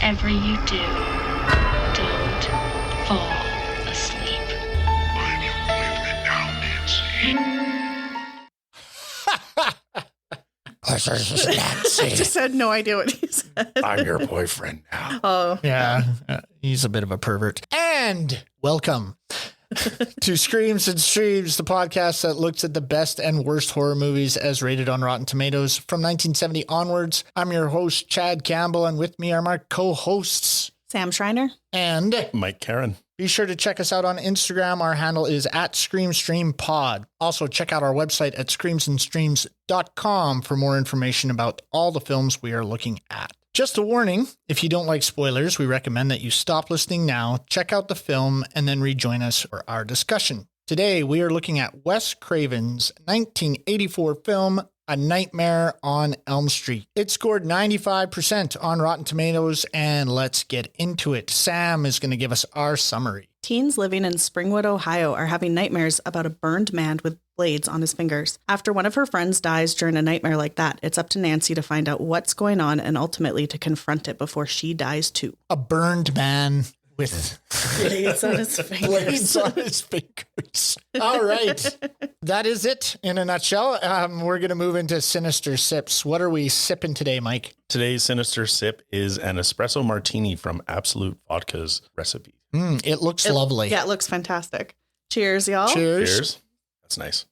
whatever you do, don't fall asleep. I'm your boyfriend now, Nancy. I just had no idea what he said. I'm your boyfriend now. Oh. Yeah, he's a bit of a pervert. And welcome to Screams and Streams, the podcast that looks at the best and worst horror movies as rated on Rotten Tomatoes from 1970 onwards. I'm your host, Chad Campbell, and with me are my co-hosts, Sam Schreiner and Mike Karen. Be sure to check us out on Instagram. Our handle is @ScreamStreamPod. Also, check out our website at screamsandstreams.com for more information about all the films we are looking at. Just a warning, if you don't like spoilers, we recommend that you stop listening now, check out the film, and then rejoin us for our discussion. Today, we are looking at Wes Craven's 1984 film, A Nightmare on Elm Street. It scored 95% on Rotten Tomatoes, and let's get into it. Sam is going to give us our summary. Teens living in Springwood, Ohio are having nightmares about a burned man with blades on his fingers. After one of her friends dies during a nightmare like that, it's up to Nancy to find out what's going on and ultimately to confront it before she dies too. A burned man with Blades on his fingers. blades on his fingers. All right. That is it in a nutshell. We're going to move into Sinister Sips. What are we sipping today, Mike? Today's Sinister Sip is an espresso martini from Absolute Vodka's recipe. It looks lovely. Yeah, it looks fantastic. Cheers, y'all. Cheers. Cheers. That's nice.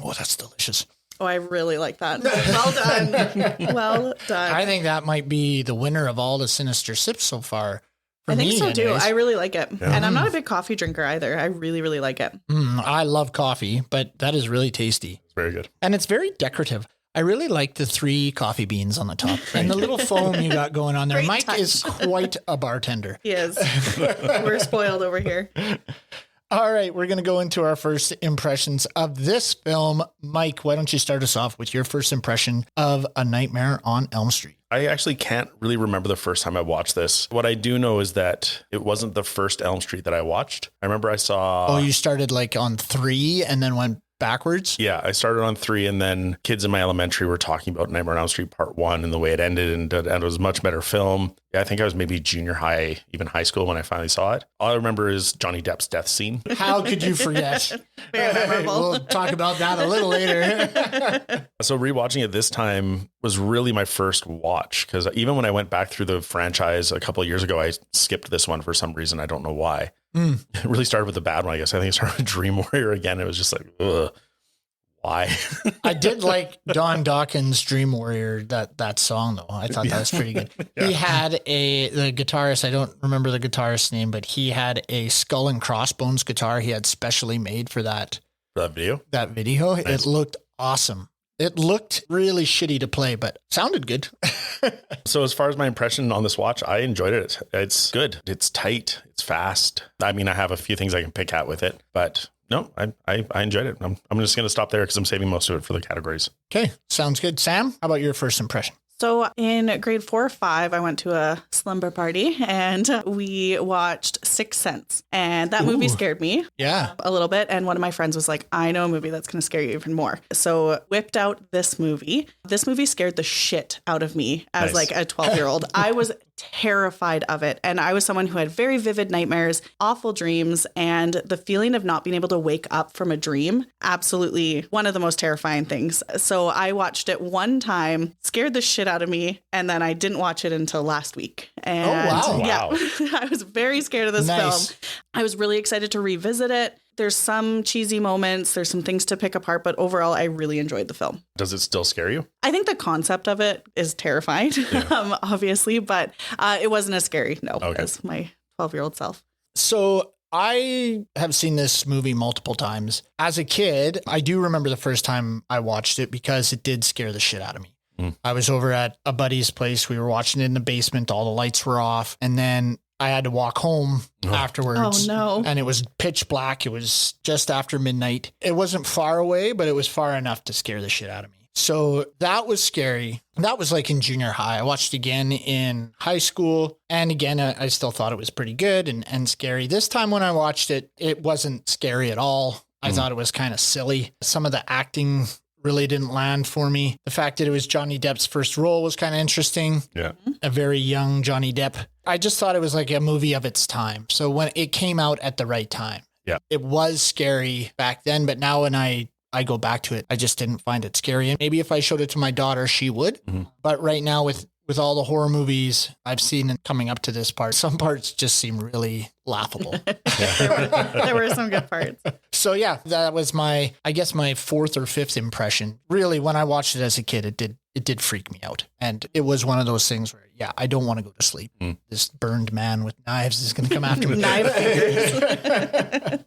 Oh, that's delicious. Oh, I really like that. Well done. Well done. I think that might be the winner of all the Sinister Sips so far. For I think me, so too. anyways. I really like it. And I'm not a big coffee drinker either. I really, really like it. I love coffee, but that is really tasty. It's very good. And it's very decorative. I really like the 3 coffee beans on the top and the little foam you got going on there. Great Mike touch. is quite a bartender. He is. We're spoiled over here. All right, we're going to go into our first impressions of this film. Mike, why don't you start us off with your first impression of A Nightmare on Elm Street? I actually can't really remember the first time I watched this. What I do know is that it wasn't the first Elm Street that I watched. I remember I saw... Oh, you started like on 3 and then went backwards? Yeah, I started on 3 and then kids in my elementary were talking about Nightmare on Elm Street Part 1 and the way it ended and it was a much better film. Yeah, I think I was maybe junior high, even high school when I finally saw it. All I remember is Johnny Depp's death scene. How could you forget? Very memorable. We'll talk about that a little later. So rewatching it this time was really my first watch because even when I went back through the franchise a couple of years ago, I skipped this one for some reason. I don't know why. It really started with the bad one, I guess. I think it started with Dream Warrior again. It was just like, ugh, why? I did like Don Dawkins' Dream Warrior, that song, though. I thought that was pretty good. Yeah. He had the guitarist, I don't remember the guitarist's name, but he had a Skull and Crossbones guitar he had specially made for that video. That video. Nice. It looked awesome. It looked really shitty to play, but sounded good. So as far as my impression on this watch, I enjoyed it. It's good. It's tight. It's fast. I mean, I have a few things I can pick at with it, but no, I enjoyed it. I'm just going to stop there because I'm saving most of it for the categories. Okay, sounds good. Sam, how about your first impression? So in grade 4 or 5, I went to a slumber party and we watched Sixth Sense. And that movie scared me a little bit. And one of my friends was like, I know a movie that's going to scare you even more. So whipped out this movie. This movie scared the shit out of me as like a 12-year-old. I was terrified of it. And I was someone who had very vivid nightmares, awful dreams, and the feeling of not being able to wake up from a dream, absolutely one of the most terrifying things. So I watched it one time, scared the shit out of me, and then I didn't watch it until last week. And Wow. I was very scared of this film. I was really excited to revisit it. There's some cheesy moments, there's some things to pick apart, but overall, I really enjoyed the film. Does it still scare you? I think the concept of it is terrifying, obviously, but it wasn't as scary, as my 12-year-old self. So I have seen this movie multiple times. As a kid, I do remember the first time I watched it because it did scare the shit out of me. I was over at a buddy's place. We were watching it in the basement. All the lights were off. And then I had to walk home afterwards. Oh, no. And it was pitch black. It was just after midnight. It wasn't far away, but it was far enough to scare the shit out of me. So that was scary. That was like in junior high. I watched again in high school. And again, I still thought it was pretty good and scary. This time when I watched it, it wasn't scary at all. I thought it was kind of silly. Some of the acting really didn't land for me. The fact that it was Johnny Depp's first role was kind of interesting. Yeah. A very young Johnny Depp. I just thought it was like a movie of its time. So when it came out at the right time, it was scary back then. But now when I go back to it, I just didn't find it scary. And maybe if I showed it to my daughter, she would. Mm-hmm. But right now with all the horror movies I've seen coming up to this part, some parts just seem really laughable. There were some good parts. So yeah, that was my fourth or fifth impression. Really, when I watched it as a kid, it did freak me out. And it was one of those things where, I don't want to go to sleep. This burned man with knives is going to come after me. Knife fingers.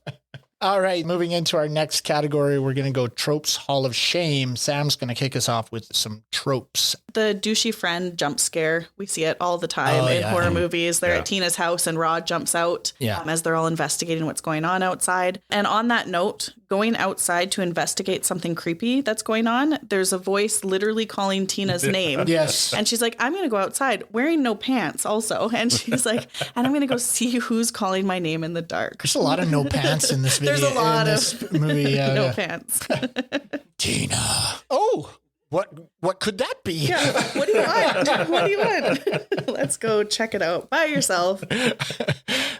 All right, moving into our next category, we're going to go Tropes Hall of Shame. Sam's going to kick us off with some tropes. The douchey friend jump scare. We see it all the time in horror movies. They're at Tina's house and Rod jumps out as they're all investigating what's going on outside. And on that note, going outside to investigate something creepy that's going on, there's a voice literally calling Tina's name. Yes. And she's like, I'm going to go outside wearing no pants also. And she's like, and I'm going to go see who's calling my name in the dark. There's a lot of no pants in this video. There's a lot of movie. No pants. Tina. Oh, what could that be? Yeah. What do you want? What do you want? Let's go check it out by yourself.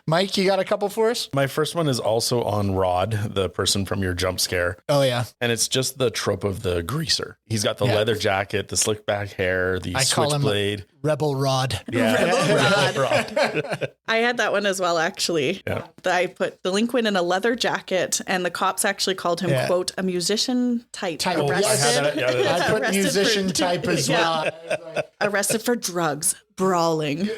Mike, you got a couple for us? My first one is also on Rod, the person from your jump scare. Oh, yeah. And it's just the trope of the greaser. He's got the leather jacket, the slick back hair, the switchblade. Rebel Rod. Yeah. Rebel Rod. I had that one as well, actually. Yeah. I put delinquent in a leather jacket, and the cops actually called him, quote, a musician type. Oh, arrested. I put musician type as well. Arrested for drugs, brawling.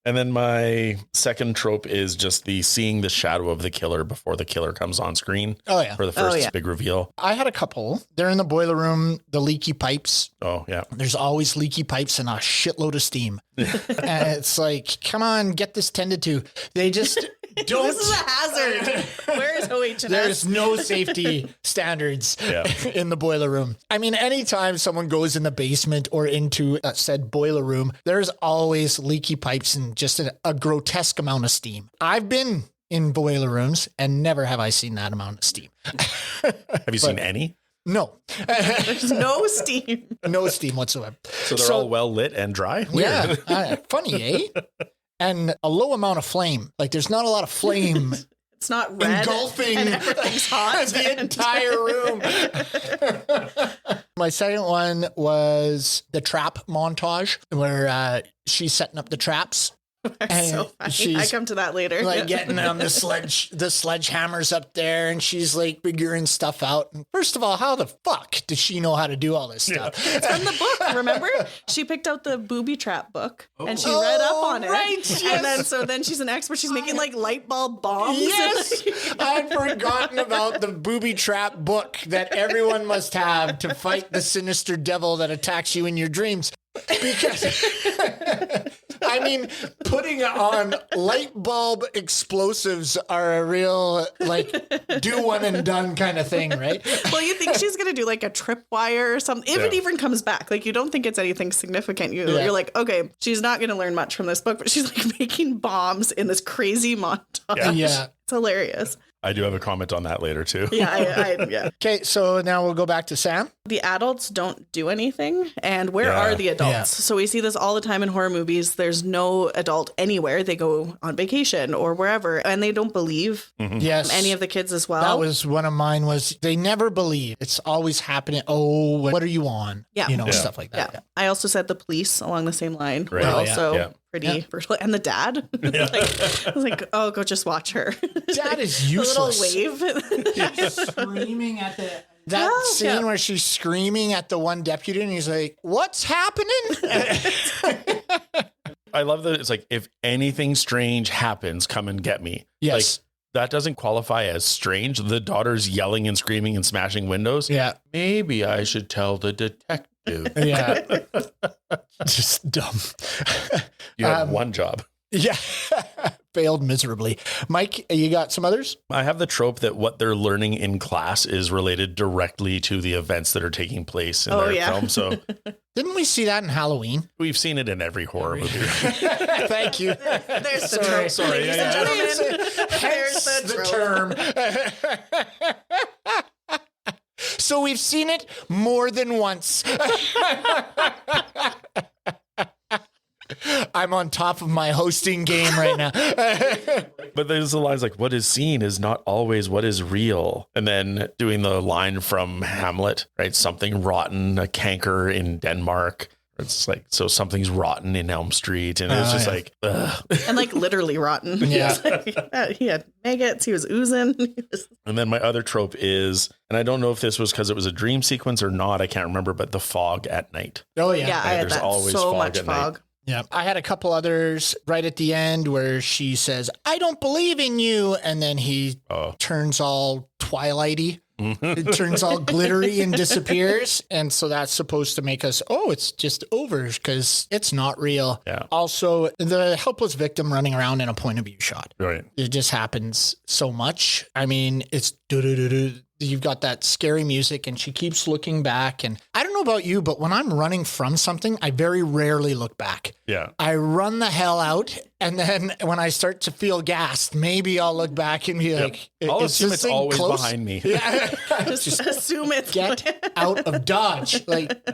And then my second trope is just seeing the shadow of the killer before the killer comes on screen. Oh, yeah. For the first big reveal. I had a couple. They're in the boiler room, the leaky pipes. Oh, yeah. There's always leaky pipes and a shitload of steam. And it's like, come on, get this tended to. They just don't. This is a hazard. Where is OH&S? There's no safety standards in the boiler room. I mean, anytime someone goes in the basement or into a said boiler room, there's always leaky pipes and just a grotesque amount of steam. I've been in boiler rooms and never have I seen that amount of steam. Have you seen any? No. There's no steam. No steam whatsoever. So they're all well lit and dry? Weird. Yeah. Funny, eh? And a low amount of flame. Like there's not a lot of flame. It's not red engulfing and everything's hot. the entire room. My second one was the trap montage where she's setting up the traps. That's so funny. I come to that later. Like getting on the sledgehammers up there, and she's like figuring stuff out. And first of all, how the fuck does she know how to do all this stuff? It's from the book, remember? She picked out the booby trap book and she read up on it. Right, yes. And then she's an expert. She's making like light bulb bombs. Yes, I'd forgotten about the booby trap book that everyone must have to fight the sinister devil that attacks you in your dreams. Because I mean, putting on light bulb explosives are a real like do one and done kind of thing, right? Well, you think she's gonna do like a tripwire or something. If it even comes back, like you don't think it's anything significant. You're like, okay, she's not gonna learn much from this book, but she's like making bombs in this crazy montage. Yeah. It's hilarious. I do have a comment on that later too. Yeah. Okay, so now we'll go back to Sam. The adults don't do anything. And where are the adults? Yeah. So we see this all the time in horror movies. There's no adult anywhere. They go on vacation or wherever, and they don't believe Yes. any of the kids as well. That was one of mine was they never believe. It's always happening. Oh, what are you on? Yeah. You know, stuff like that. Yeah. I also said the police along the same line. Right. Were Oh, also pretty versatile. And the dad. I was like, oh, go just watch her. Dad is useless. A little wave. Screaming at that scene where she's screaming at the one deputy and he's like, what's happening? I love that it's like, if anything strange happens, come and get me. Yes. Like, that doesn't qualify as strange. The daughter's yelling and screaming and smashing windows. Yeah. Maybe I should tell the detective. Yeah. Just dumb. You have one job. Yeah. Failed miserably. Mike, you got some others? I have the trope that what they're learning in class is related directly to the events that are taking place in their film. So didn't we see that in Halloween? We've seen it in every horror movie. Thank you. There's the trope. Sorry. Ladies and gentlemen, there's the term. So we've seen it more than once. I'm on top of my hosting game right now. But there's the lines like, what is seen is not always what is real. And then doing the line from Hamlet, right? Something rotten, a canker in Denmark. It's like, so something's rotten in Elm Street. And it's just like, ugh. And like literally rotten. Yeah. He had maggots. He was oozing. And then my other trope is, and I don't know if this was because it was a dream sequence or not, I can't remember, but the fog at night. Oh, yeah. Yeah, I had there's that. always So fog much at night. fog. Yeah. I had a couple others right at the end where she says, I don't believe in you. And then he turns all twilighty. It turns all glittery and disappears. And so that's supposed to make us, it's just over because it's not real. Yeah. Also, the helpless victim running around in a point of view shot. Right. It just happens so much. I mean, it's do-do-do-do. You've got that scary music and she keeps looking back. And I don't know about you, but when I'm running from something, I very rarely look back. Yeah. I run the hell out. And then when I start to feel gassed, maybe I'll look back and be like, I'll is assume this it's thing always close? behind me. Yeah. Just assume it's Get out of Dodge. Like,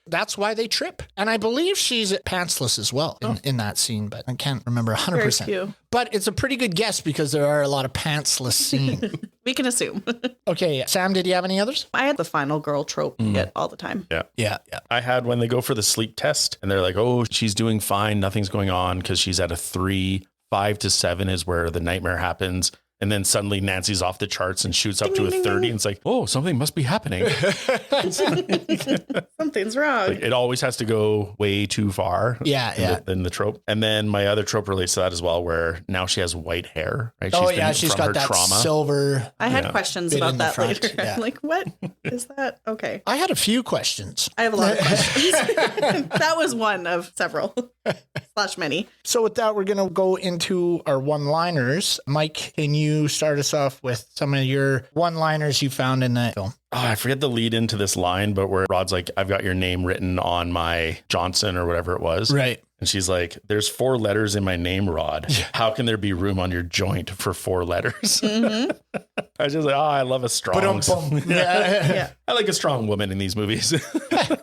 that's why they trip. And I believe she's pantsless as well in that scene, but I can't remember 100%. Very few. But it's a pretty good guess because there are a lot of pantsless scenes. We can assume. Okay, Sam, did you have any others? I had the final girl trope get all the time. Yeah. I had when they go for the sleep test and they're like, oh, she's doing fine. Nothing's going on because she's at a 3. 5 to 7 is where the nightmare happens. And then suddenly Nancy's off the charts and shoots up to a 30. And it's like, oh, something must be happening. Something's wrong. Like, it always has to go way too far. Yeah. In the trope. And then my other trope relates to that as well, where now she has white hair. Right? She's from got her that trauma. silver. I had questions Bit in about the that front, later. yeah. I'm like, what is that? Okay. I had a few questions. I have a lot of questions. That was one of several / many. So with that, we're going to go into our one-liners. Mike, can you start us off with some of your one-liners you found in the film? Oh, I forget the lead into this line, but where Rod's like, I've got your name written on my Johnson or whatever it was. Right. And she's like, there's 4 letters in my name, Rod. How can there be room on your joint for 4 letters? I was just like, I love a strong. Yeah. I like a strong woman in these movies.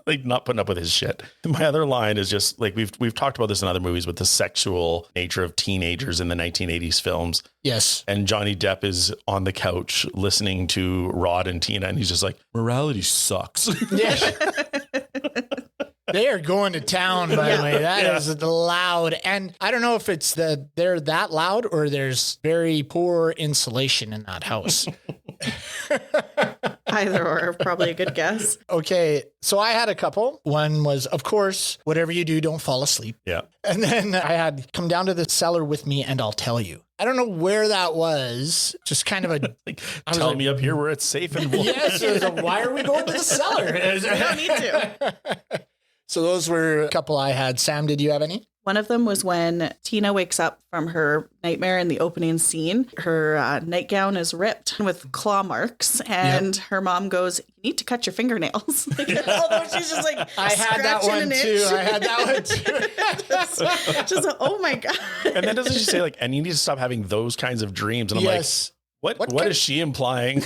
Like not putting up with his shit. My other line is just like, we've talked about this in other movies with the sexual nature of teenagers in the 1980s films. Yes. And Johnny Depp is on the couch listening to Rod and Tina. And he's just like, morality sucks. Yeah. They are going to town, by the way. That is loud. And I don't know if it's they're that loud or there's very poor insulation in that house. Either or, probably a good guess. Okay, so I had a couple. One was, of course, whatever you do, don't fall asleep. Yeah. And then I had, come down to the cellar with me and I'll tell you. I don't know where that was. Just kind of a... Tell me up here where it's safe and warm. Yes, it was why are we going to the cellar? We don't need to. So those were a couple I had. Sam, did you have any? One of them was when Tina wakes up from her nightmare in the opening scene. Her nightgown is ripped with claw marks, and her mom goes, "You need to cut your fingernails." Although she's just like, I had that one too. I had that one too. Just like, oh my God. And then doesn't she say like, and you need to stop having those kinds of dreams? And I'm Yes. like, what is she implying?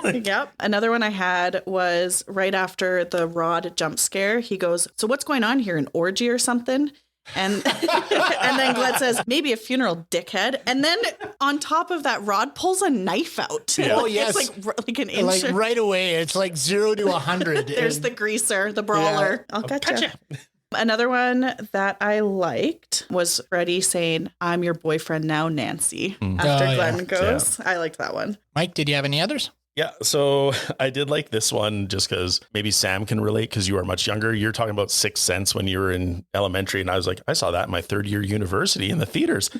Yep. Another one I had was right after the Rod jump scare. He goes, "So what's going on here? An orgy or something?" And and then Glenn says, "Maybe a funeral, dickhead." And then on top of that, Rod pulls a knife out. Yeah. Oh, yes. It's like an inch. Like right away, it's like 0 to 100. There's the greaser, the brawler. I'll catch you. Another one that I liked was Freddy saying, "I'm your boyfriend now, Nancy," after Glenn goes. I liked that one. Mike, did you have any others? Yeah, so I did like this one just because maybe Sam can relate because you are much younger. You're talking about Sixth Sense when you were in elementary, and I was like, I saw that in my 3rd year university in the theaters.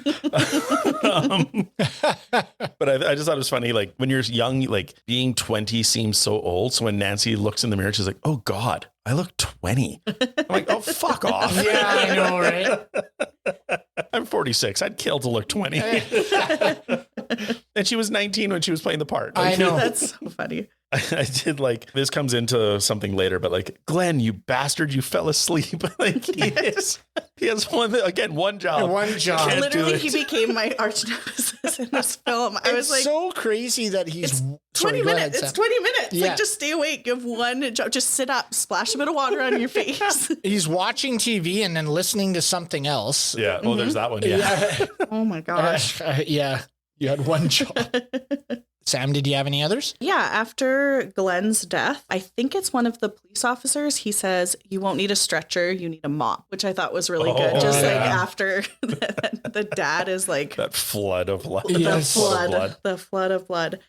But I just thought it was funny, like when you're young, like being 20 seems so old. So when Nancy looks in the mirror, she's like, "Oh God, I look 20." I'm like, "Oh, fuck off." Yeah, I know, right? I'm 46. I'd kill to look 20. And she was 19 when she was playing the part. I know. That's so funny. I did like, this comes into something later, but like, "Glenn, you bastard, you fell asleep." Like he has one job. One job. Can't do Literally, it. he became my arch nemesis in this film. I It's was like, so crazy that he's 20 go ahead, minutes. Sam. It's 20 minutes. Yeah. Like, just stay awake. You have one job. Just sit up, splash a bit of water on your face. He's watching TV and then listening to something else. Yeah. Oh, there's that one. Yeah. Oh my gosh. Yeah. You had one job. Sam, did you have any others? Yeah, after Glenn's death, I think it's one of the police officers. He says, you won't need a stretcher, you need a mop, which I thought was really good. Just like after the dad is like That flood of blood. Yes. the flood of blood.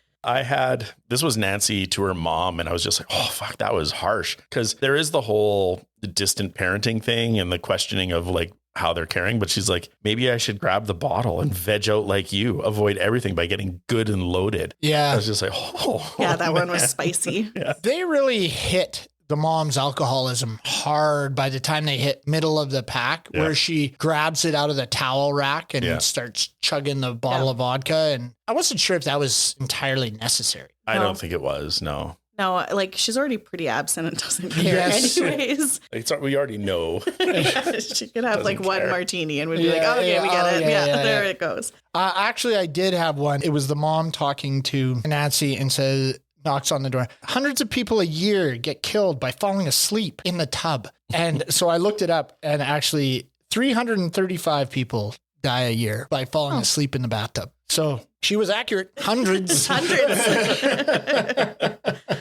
This was Nancy to her mom, and I was just like, oh, fuck, that was harsh. Because there is the whole distant parenting thing and the questioning of like how they're caring. But she's like, maybe I should grab the bottle and veg out like you, avoid everything by getting good and loaded. Yeah. I was just like, oh. Yeah, that one was man. spicy. They really hit the mom's alcoholism hard by the time they hit middle of the pack, where she grabs it out of the towel rack and starts chugging the bottle of vodka. And I wasn't sure if that was entirely necessary. I don't think it was. No. No, like she's already pretty absent and doesn't care anyways. We already know. She could have like one care. martini and we'd be like, oh, okay, we get it. Yeah, there it goes. Actually, I did have one. It was the mom talking to Nancy and says, knocks on the door. Hundreds of people a year get killed by falling asleep in the tub. And so I looked it up, and actually 335 people die a year by falling asleep in the bathtub. So she was accurate. Hundreds.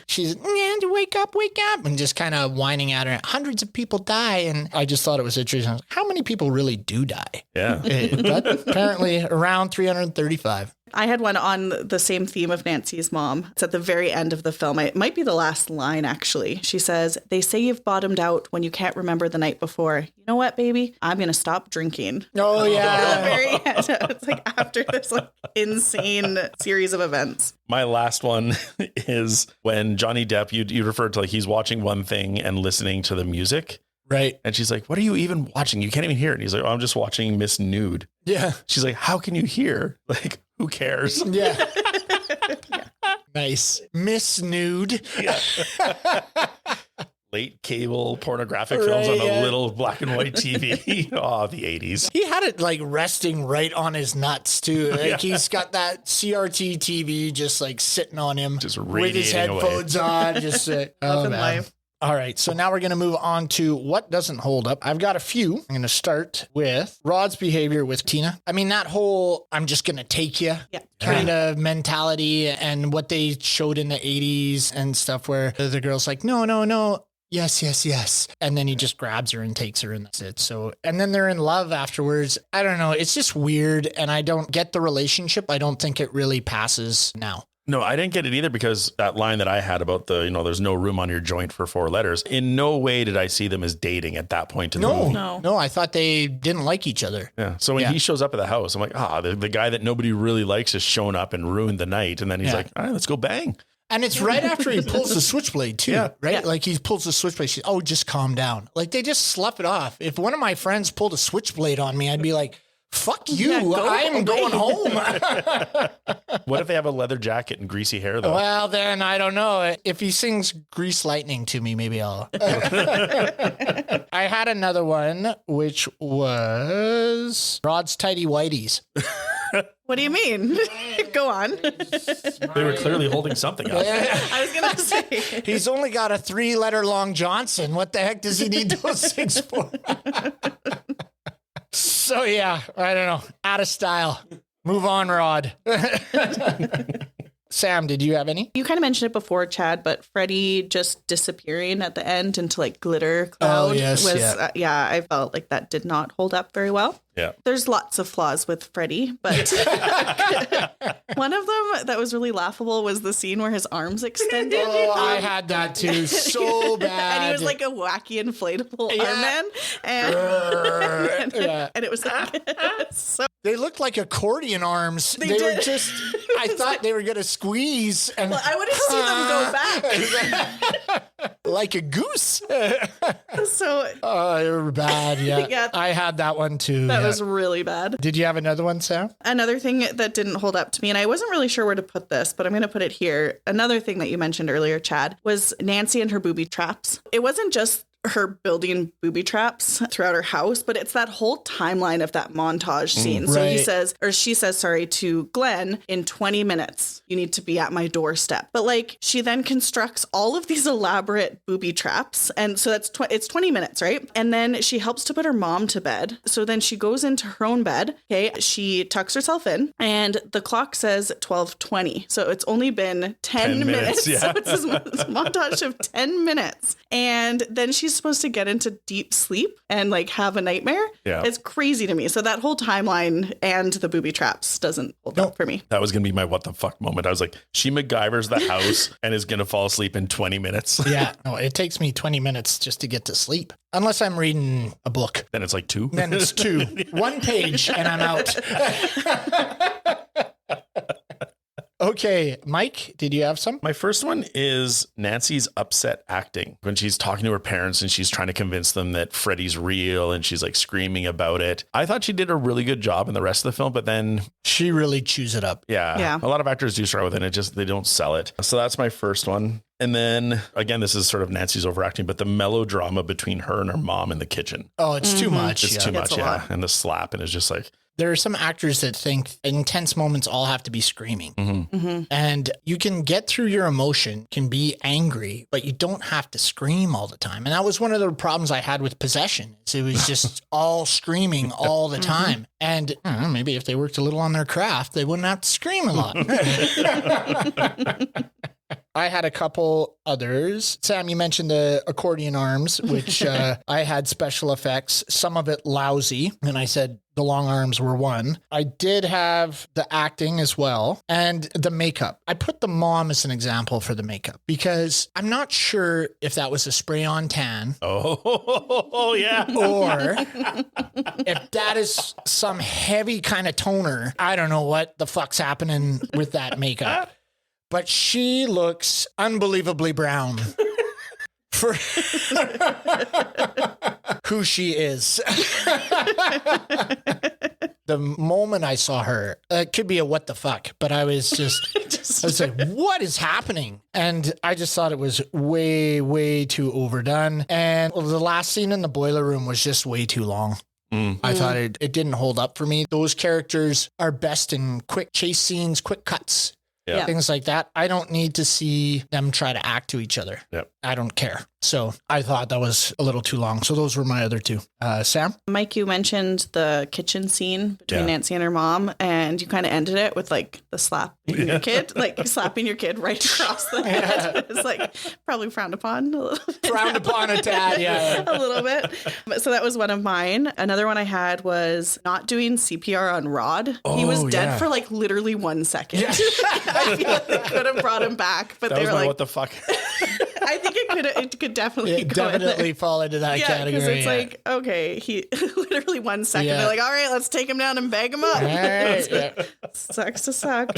She's, wake up, and just kind of whining at her. Hundreds of people die. And I just thought it was interesting. How many people really do die? Yeah. But apparently around 335. I had one on the same theme of Nancy's mom. It's at the very end of the film. It might be the last line, actually. She says, they say you've bottomed out when you can't remember the night before. You know what, baby? I'm going to stop drinking. Oh, At the yeah. very end. It's like after this like insane series of events. My last one is when Johnny Depp, you referred to like he's watching one thing and listening to the music. Right. And she's like, what are you even watching? You can't even hear it. And he's like, oh, I'm just watching Miss Nude. Yeah. She's like, how can you hear? Like, who cares? Yeah. Nice. Miss Nude. Late cable pornographic films on a little black and white TV. Oh, the 80s. He had it like resting right on his nuts too. Like he's got that CRT TV just like sitting on him, Just with his radiating away. headphones on. Just Loving life. All right, so now we're going to move on to what doesn't hold up. I've got a few. I'm going to start with Rod's behavior with Tina. I mean, that whole I'm just going to take you kind of mentality, and what they showed in the 80s and stuff where the girl's like, no. Yes. And then he just grabs her and takes her, and that's it. So, and then they're in love afterwards. I don't know. It's just weird, and I don't get the relationship. I don't think it really passes now. No, I didn't get it either, because that line that I had about there's no room on your joint for 4 letters. In no way did I see them as dating at that point in the movie. No. I thought they didn't like each other. Yeah. So when he shows up at the house, I'm like, the guy that nobody really likes has shown up and ruined the night. And then he's like, all right, let's go bang. And it's right after he pulls the switchblade too, right? Yeah. Like he pulls the switchblade. She's, just calm down. Like they just slough it off. If one of my friends pulled a switchblade on me, I'd be like, fuck you. I'm going home. What if they have a leather jacket and greasy hair though? Well, then I don't know. If he sings Grease Lightning to me, maybe I'll. I had another one, which was Rod's Tidy Whities. What do you mean? Go on. They were clearly holding something up. I was going to say. He's only got a 3-letter long Johnson. What the heck does he need those things for? So, yeah, I don't know. Out of style. Move on, Rod. Sam, did you have any? You kind of mentioned it before, Chad, but Freddy just disappearing at the end into like glitter cloud I felt like that did not hold up very well. Yeah. There's lots of flaws with Freddy, but one of them that was really laughable was the scene where his arms extended. Oh, I had that too. So bad. And he was like a wacky inflatable arm man. And it was like, so they looked like accordion arms. They were just, I thought they were going to squeeze. And I would have seen them go back. Like a goose. So they were bad. Yeah. Yeah. I had that one too. That was really bad. Did you have another one, Sam? Another thing that didn't hold up to me, and I wasn't really sure where to put this, but I'm going to put it here. Another thing that you mentioned earlier, Chad, was Nancy and her booby traps. It wasn't just her building booby traps throughout her house, but it's that whole timeline of that montage scene. So she says, sorry, to Glenn, in 20 minutes, you need to be at my doorstep. But like, she then constructs all of these elaborate booby traps. And so it's 20 minutes, right? And then she helps to put her mom to bed. So then she goes into her own bed. Okay. She tucks herself in and the clock says 12:20. So it's only been 10 minutes. Yeah. So it's this montage of 10 minutes. And then she's supposed to get into deep sleep and like have a nightmare. Yeah. It's crazy to me. So that whole timeline and the booby traps doesn't hold up for me. That was going to be my what the fuck moment. I was like, she MacGyver's the house and is going to fall asleep in 20 minutes. Yeah. No, it takes me 20 minutes just to get to sleep. Unless I'm reading a book. Then it's like 2. Then it's 2. 1 page and I'm out. Okay, Mike, did you have some? My first one is Nancy's upset acting when she's talking to her parents and she's trying to convince them that Freddy's real and she's like screaming about it. I thought she did a really good job in the rest of the film, but then she really chews it up. Yeah. A lot of actors do struggle with it. They don't sell it. So that's my first one. And then again, this is sort of Nancy's overacting, but the melodrama between her and her mom in the kitchen. Oh, it's too much. It's too much. Yeah. And the slap. And it's just like, there are some actors that think intense moments all have to be screaming. And you can get through your emotion, can be angry, but you don't have to scream all the time. And that was one of the problems I had with Possession. It was just all screaming all the time. And maybe if they worked a little on their craft, they wouldn't have to scream a lot. I had a couple others. Sam, you mentioned the accordion arms, which I had special effects, some of it lousy. And I said the long arms were one. I did have the acting as well and the makeup. I put the mom as an example for the makeup because I'm not sure if that was a spray on tan. Oh, yeah. Or if that is some heavy kind of toner. I don't know what the fuck's happening with that makeup. But she looks unbelievably brown for who she is. The moment I saw her, it could be a what the fuck, but I was I was like, what is happening? And I just thought it was way, way too overdone. And the last scene in the boiler room was just way too long. I thought it didn't hold up for me. Those characters are best in quick chase scenes, quick cuts. Yeah. Things like that. I don't need to see them try to act to each other. Yep. I don't care. So I thought that was a little too long. So those were my other two. Sam? Mike, you mentioned the kitchen scene between Nancy and her mom, and you kind of ended it with like the slap your kid, like slapping your kid right across the head. It's like probably frowned upon a little bit. Frowned upon a tad, yeah. A little bit. So that was one of mine. Another one I had was not doing CPR on Rod. He was dead for like literally 1 second. Yeah. I feel like they could have brought him back, but they were like, what the fuck? I think it could definitely fall into that category. Because it's like, okay, he literally 1 second. They're like, all right, let's take him down and bag him up. Sucks to suck.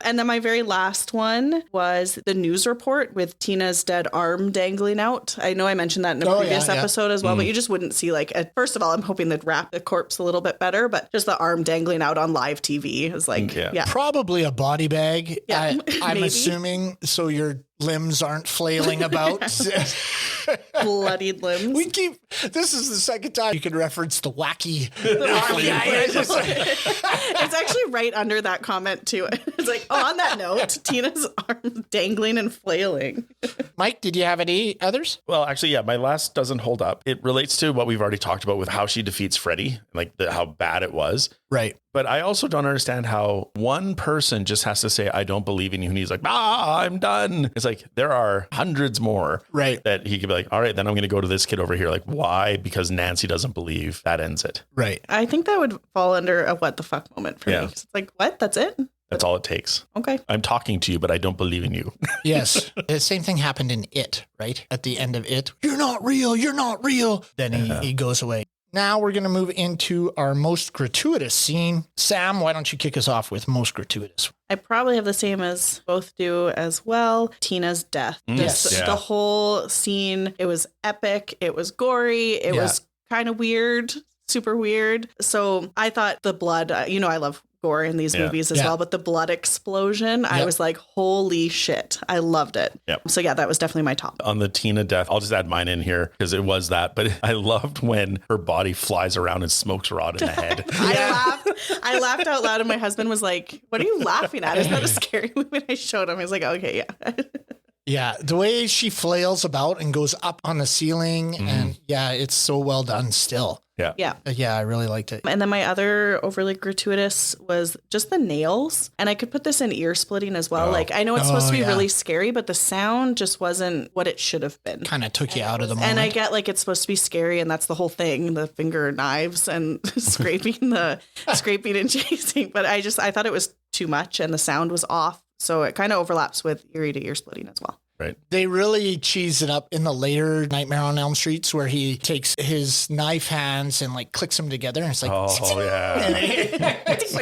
And then my very last one was the news report with Tina's dead arm dangling out. I know I mentioned that in a previous episode as well, but you just wouldn't see like, first of all, I'm hoping they'd wrap the corpse a little bit better, but just the arm dangling out on live TV is like, probably a body bag. Yeah, I'm assuming so your limbs aren't flailing about. Bloodied limbs. This is the second time you can reference the wacky. It's actually right under that comment too. It's like, on that note, Tina's arm dangling and flailing. Mike, did you have any others? Well, actually, my last doesn't hold up. It relates to what we've already talked about with how she defeats Freddy, like how bad it was. Right. But I also don't understand how one person just has to say, I don't believe in you. And he's like, I'm done. It's like, there are hundreds more. Right. That he could be like, all right, then I'm going to go to this kid over here. Like, why? Because Nancy doesn't believe. That ends it. Right. I think that would fall under a what the fuck moment for me. It's like, what? That's it? That's all it takes. Okay. I'm talking to you, but I don't believe in you. Yes. The same thing happened in It, right? At the end of It. You're not real. You're not real. Then he goes away. Now we're going to move into our most gratuitous scene. Sam, why don't you kick us off with most gratuitous? I probably have the same as both do as well. Tina's death. The whole scene, it was epic. It was gory. It was kind of weird. Super weird. So I thought the blood, I love gore in these movies as well, but the blood explosion, I was like, holy shit. I loved it. Yep. So yeah, that was definitely my top. On the Tina death, I'll just add mine in here because it was that, but I loved when her body flies around and smokes Rod in the head. I laughed out loud and my husband was like, what are you laughing at? Isn't that a scary movie? And I showed him. He was like, okay, yeah. Yeah, the way she flails about and goes up on the ceiling, and it's so well done still. Yeah, I really liked it. And then my other overly gratuitous was just the nails, and I could put this in ear splitting as well. Like I know it's supposed to be really scary, but the sound just wasn't what it should have been. Kind of took you out of the moment. And I get like it's supposed to be scary, and that's the whole thing: the finger knives and scraping and chasing. But I thought it was too much, and the sound was off. So it kind of overlaps with eerie to ear splitting as well. Right. They really cheese it up in the later Nightmare on Elm Streets where he takes his knife hands and like clicks them together. And it's like, oh, yeah. It's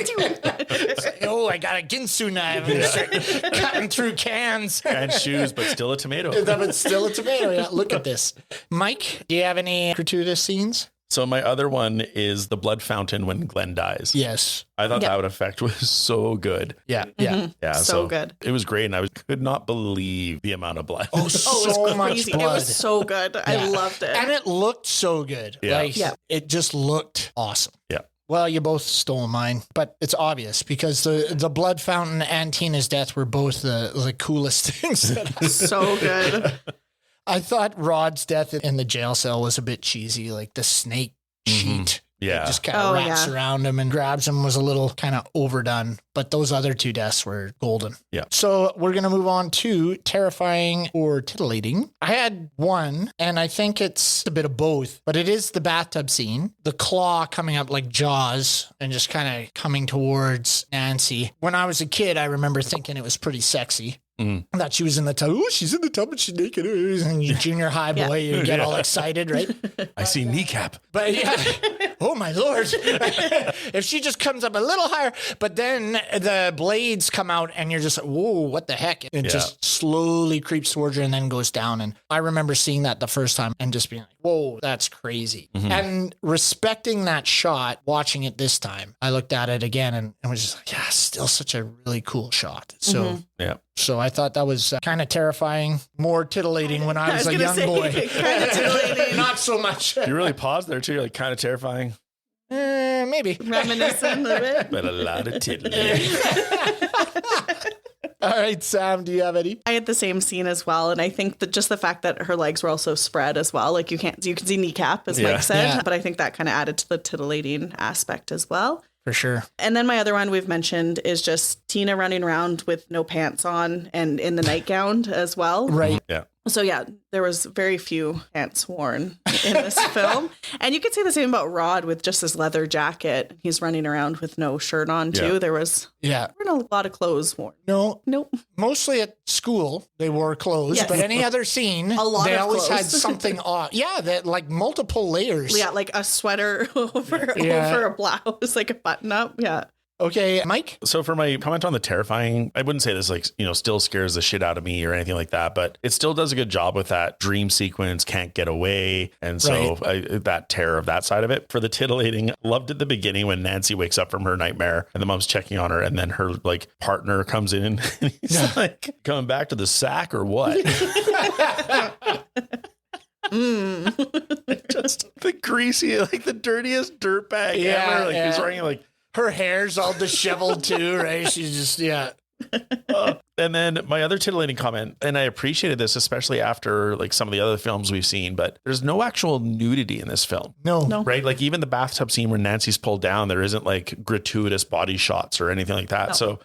like, oh, I got a Ginsu knife and start cutting through cans. And shoes, but still a tomato. But still a tomato. Yeah, look at this. Mike, do you have any gratuitous scenes? So my other one is the blood fountain when Glenn dies. Yes. I thought that effect was so good. Yeah. Yeah. Yeah. So good. It was great. And I could not believe the amount of blood. Oh, so much blood. It was so good. Yeah. I loved it. And it looked so good. Yeah. Like, it just looked awesome. Yeah. Well, you both stole mine, but it's obvious because the blood fountain and Tina's death were both the coolest things. So good. I thought Rod's death in the jail cell was a bit cheesy, like the snake sheet. Yeah. Just kind of wraps around him and grabs him was a little kind of overdone. But those other two deaths were golden. Yeah. So we're going to move on to terrifying or titillating. I had one, and I think it's a bit of both, but it is the bathtub scene. The claw coming up like Jaws and just kind of coming towards Nancy. When I was a kid, I remember thinking it was pretty sexy. That she was in the tub. Oh, she's in the tub and she's naked. And you junior high boy, you get all excited, right? I see kneecap. But oh my Lord. If she just comes up a little higher, but then the blades come out and you're just, whoa, what the heck? It just slowly creeps towards her and then goes down. And I remember seeing that the first time and just being like, whoa, that's crazy. And respecting that shot, watching it this time, I looked at it again and was just like, yeah, still such a really cool shot. So, So I thought that was kind of terrifying, more titillating when I was a young boy. Kind of titillating. Not so much. You really paused there too. You're like kind of terrifying. Maybe. Reminiscent of it. But a lot of titillating. All right, Sam, do you have any? I had the same scene as well. And I think that just the fact that her legs were also spread as well, like you can see kneecap, as Mike said, but I think that kind of added to the titillating aspect as well. For sure. And then my other one we've mentioned is just Tina running around with no pants on and in the nightgown as well. Right. Yeah. So yeah, there was very few pants worn in this film. And you could say the same about Rod with just his leather jacket. He's running around with no shirt on too. Yeah. There weren't a lot of clothes worn. No. Nope. Mostly at school, they wore clothes, but any other scene, they always clothes. had something off. Yeah, that like multiple layers. Yeah, like a sweater over a blouse, like a button up. Yeah. Okay, Mike? So for my comment on the terrifying, I wouldn't say this still scares the shit out of me or anything like that, but it still does a good job with that dream sequence, can't get away. And so that terror of that side of it. For the titillating, loved at the beginning when Nancy wakes up from her nightmare and the mom's checking on her and then her like partner comes in and he's like, coming back to the sack or what? Just the greasy, like the dirtiest dirtbag ever. Like he's wearing like, her hair's all disheveled too, right? She's just, And then my other titillating comment, and I appreciated this, especially after like some of the other films we've seen, but there's no actual nudity in this film. No. Right? Like even the bathtub scene where Nancy's pulled down, there isn't like gratuitous body shots or anything like that. No. So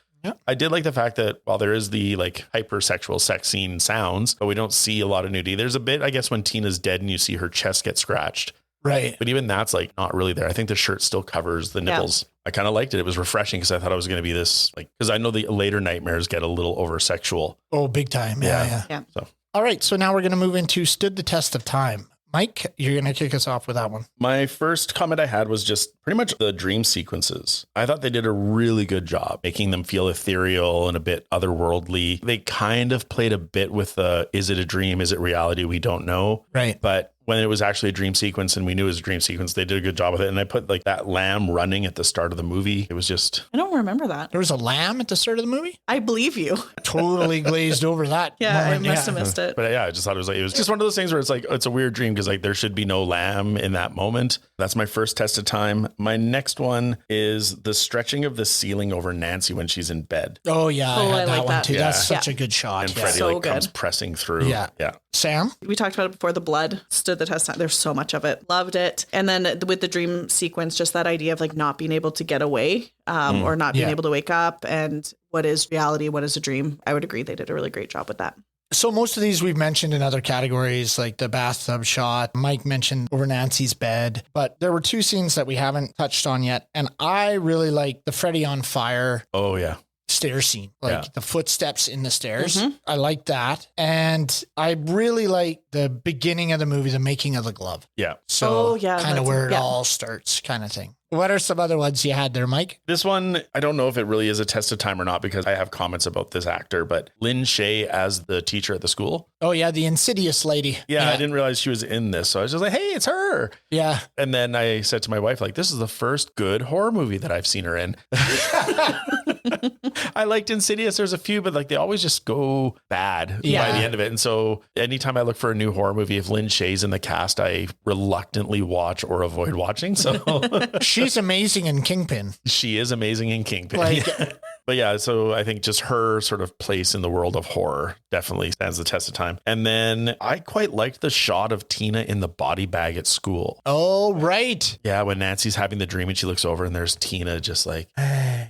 I did like the fact that while there is the like hypersexual sex scene sounds, but we don't see a lot of nudity. There's a bit, I guess, when Tina's dead and you see her chest get scratched. Right. But even that's like not really there. I think the shirt still covers the nipples. I kind of liked it. It was refreshing because I thought it was going to be this, like, because I know the later nightmares get a little over sexual. Oh, big time. Yeah. So, all right. So now we're going to move into stood the test of time. Mike, you're going to kick us off with that one. My first comment I had was just pretty much the dream sequences. I thought they did a really good job making them feel ethereal and a bit otherworldly. They kind of played a bit with the, is it a dream? Is it reality? We don't know. Right. But when it was actually a dream sequence and we knew it was a dream sequence, they did a good job with it. And I put like that lamb running at the start of the movie. It was just... I don't remember that. There was a lamb at the start of the movie? I believe you. Totally glazed over that. Yeah, moment. I must have missed it. But yeah, I just thought it was just one of those things where it's like, it's a weird dream because like there should be no lamb in that moment. That's my first test of time. My next one is the stretching of the ceiling over Nancy when she's in bed. Oh yeah, I had that like one too. that. That's Yeah. such a good shot. And Yeah. Freddy So like comes good. pressing through. Yeah. Yeah. Sam? We talked about it before. The blood stood the test of time. There's so much of it. Loved it. And then with the dream sequence, just that idea of like not being able to get away or not being Yeah. able to wake up and what is reality, what is a dream. I would agree they did a really great job with that. So most of these we've mentioned in other categories, like the bathtub shot. Mike mentioned over Nancy's bed, but there were two scenes that we haven't touched on yet. And I really like the Freddy on fire Oh yeah. stair scene, like Yeah. the footsteps in the stairs. Mhm. I like that. And I really like the beginning of the movie, the making of the glove. Yeah. So Oh, yeah, kind of that's- where it yeah. all starts kind of thing. What are some other ones you had there, Mike? This one, I don't know if it really is a test of time or not because I have comments about this actor, but Lynn Shay as the teacher at the school. Oh yeah, the Insidious lady. Yeah, I didn't realize she was in this. So I was just like, hey, it's her. Yeah. And then I said to my wife, like, this is the first good horror movie that I've seen her in. I liked Insidious. There's a few, but like they always just go bad by the end of it. And so anytime I look for a new horror movie, if Lynn Shay's in the cast, I reluctantly watch or avoid watching. So She's amazing in Kingpin. she is amazing in Kingpin. Like- But yeah, so I think just her sort of place in the world of horror definitely stands the test of time. And then I quite liked the shot of Tina in the body bag at school. Oh, right. Yeah, when Nancy's having the dream and she looks over and there's Tina just like,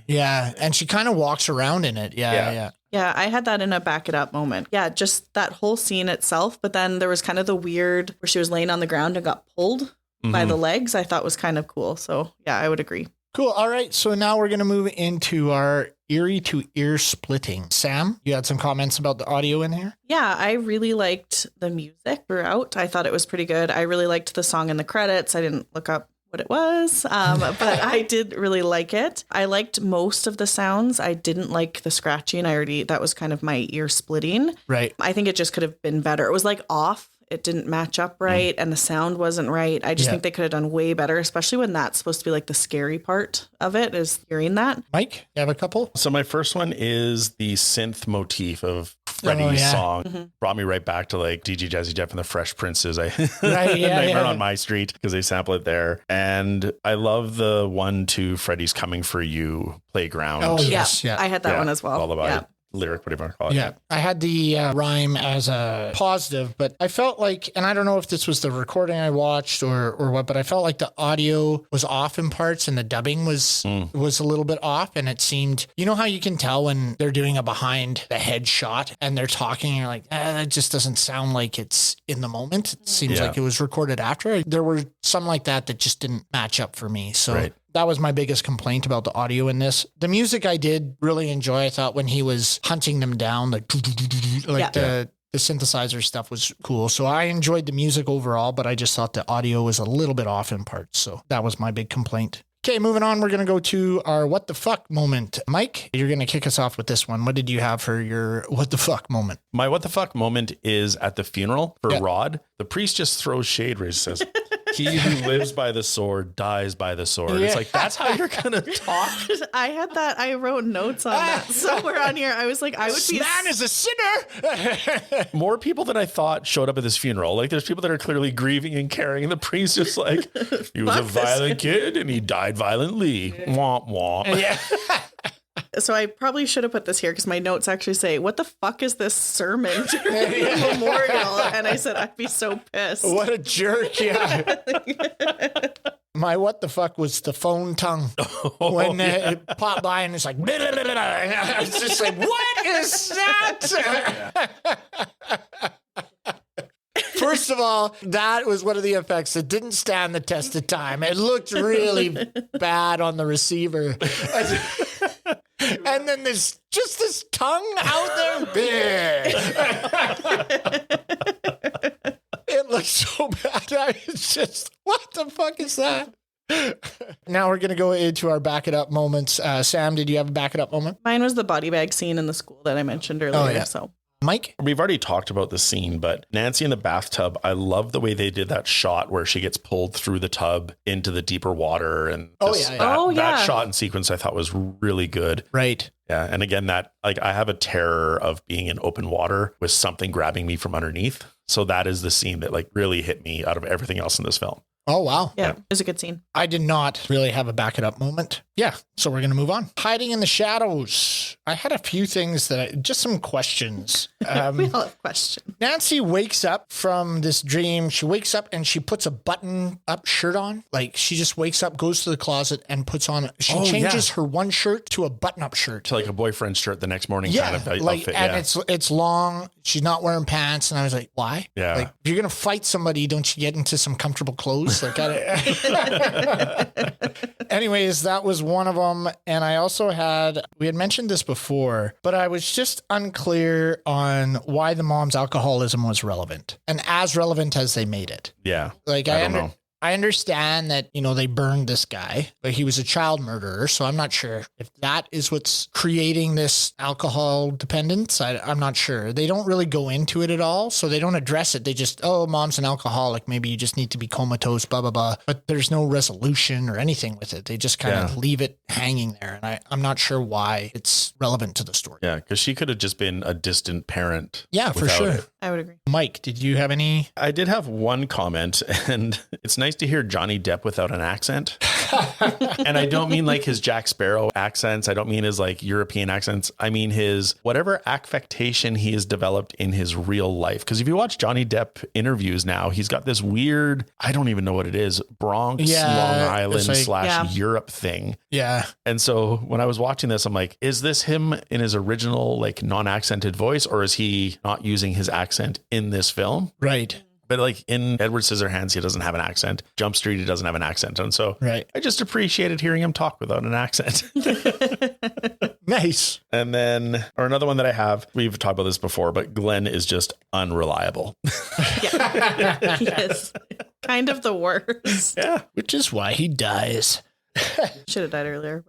Yeah. And she kind of walks around in it. Yeah. Yeah. Yeah, I had that in a back it up moment. Yeah, just that whole scene itself. But then there was kind of the weird where she was laying on the ground and got pulled by the legs. I thought was kind of cool. So yeah, I would agree. Cool. All right. So now we're going to move into our eerie to ear splitting. Sam, you had some comments about the audio in here? Yeah, I really liked the music throughout. I thought it was pretty good. I really liked the song in the credits. I didn't look up what it was, but I did really like it. I liked most of the sounds. I didn't like the scratching. That was kind of my ear splitting. Right. I think it just could have been better. It was like off. It didn't match up right and the sound wasn't right. I just think they could have done way better, especially when that's supposed to be like the scary part of it is hearing that. Mike, you have a couple? so my first one is the synth motif of Freddy's song. Brought me right back to like DJ Jazzy Jeff and the Fresh Princes. Right, Nightmare on My Street because they sample it there. And I love the one to Freddy's Coming for You playground. Oh, yes. I had that one as well. All about Yeah. it. Lyric, whatever you want to call it. Yeah, I had the rhyme as a positive, but I felt like, and I don't know if this was the recording I watched or what, but I felt like the audio was off in parts and the dubbing was a little bit off. And it seemed, you know how you can tell when they're doing a behind the head shot and they're talking, and you're like, that just doesn't sound like it's in the moment. It seems like it was recorded after. There were some like that just didn't match up for me. So that was my biggest complaint about the audio in this. The music I did really enjoy. I thought when he was hunting them down, the synthesizer stuff was cool. So I enjoyed the music overall, but I just thought the audio was a little bit off in parts. So that was my big complaint. Okay, moving on. We're going to go to our what the fuck moment. Mike, you're going to kick us off with this one. What did you have for your what the fuck moment? My what the fuck moment is at the funeral for Rod. The priest just throws shade where he says, he who lives by the sword dies by the sword. It's like, that's how you're going to talk. I had that. I wrote notes on that somewhere on here. I was like, I would This be. man is a sinner. More people than I thought showed up at this funeral. Like there's people that are clearly grieving and caring. And the priest just like, he was a violent kid and he died violently. Womp womp. Yeah. So I probably should have put this here because my notes actually say, what the fuck is this sermon during the memorial? And I said, I'd be so pissed. What a jerk. Yeah. My what the fuck was the phone tongue when it popped by and it's like, blah, blah, blah, blah. I was just like, what is that? First of all, that was one of the effects that didn't stand the test of time. It looked really bad on the receiver. And then there's just this tongue out there. It looks so bad. It's just, what the fuck is that? Now we're going to go into our back it up moments. Sam, did you have a back it up moment? Mine was the body bag scene in the school that I mentioned earlier. Oh, yeah. So Mike? We've already talked about the scene, but Nancy in the bathtub, I love the way they did that shot where she gets pulled through the tub into the deeper water. And that shot and sequence I thought was really good. Right. Yeah. And again, that like I have a terror of being in open water with something grabbing me from underneath. So that is the scene that like really hit me out of everything else in this film. Oh, wow. Yeah, it was a good scene. I did not really have a back it up moment. Yeah. So we're going to move on. Hiding in the shadows. I had a few things just some questions. We all have questions. Nancy wakes up from this dream. She wakes up and she puts a button up shirt on. Like she just wakes up, goes to the closet and puts on, she changes her one shirt to a button up shirt. To like a boyfriend shirt the next morning Yeah. kind of Like, outfit. and Yeah. it's long. She's not wearing pants. And I was like, why? Yeah. Like if you're going to fight somebody, don't you get into some comfortable clothes? Like, anyways, that was one of them. And I also we had mentioned this before, but I was just unclear on why the mom's alcoholism was relevant and as relevant as they made it. Yeah. Like I don't know. I understand that, they burned this guy, but he was a child murderer. So I'm not sure if that is what's creating this alcohol dependence. I'm not sure. They don't really go into it at all. So they don't address it. They just, mom's an alcoholic. Maybe you just need to be comatose, blah, blah, blah. But there's no resolution or anything with it. They just kind of leave it hanging there. And I'm not sure why it's relevant to the story. Yeah. Because she could have just been a distant parent. Yeah, for sure. it. I would agree. Mike, did you have any? I did have one comment, and it's nice to hear Johnny Depp without an accent. And I don't mean like his Jack Sparrow accents. I don't mean his like European accents. I mean his whatever affectation he has developed in his real life. Because if you watch Johnny Depp interviews now, he's got this weird, I don't even know what it is, Bronx, Long Island / Europe thing. Yeah. And so when I was watching this, I'm like, is this him in his original like non-accented voice, or is he not using his accent in this film? Right. But like in Edward Scissorhands, he doesn't have an accent. Jump Street, he doesn't have an accent. And so I just appreciated hearing him talk without an accent. Nice. And then, or another one that I have, we've talked about this before, but Glenn is just unreliable. Yes. Kind of the worst. Yeah. Which is why he dies. Should have died earlier.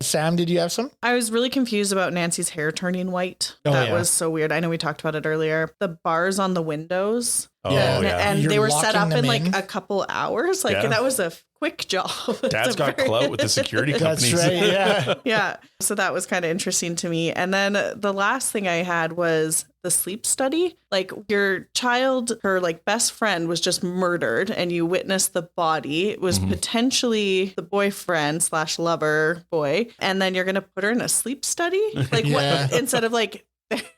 Sam, did you have some? I was really confused about Nancy's hair turning white. That was so weird. I know we talked about it earlier. The bars on the windows. And You're they were set locking up in them like a couple hours. Like that was a quick job. Dad's got clout with the security companies. That's right. Yeah. Yeah. So that was kind of interesting to me. And then the last thing I had was the sleep study. Like your child, her like best friend was just murdered and you witnessed the body. It was potentially the boyfriend / lover boy. And then you're going to put her in a sleep study? Like what, instead of like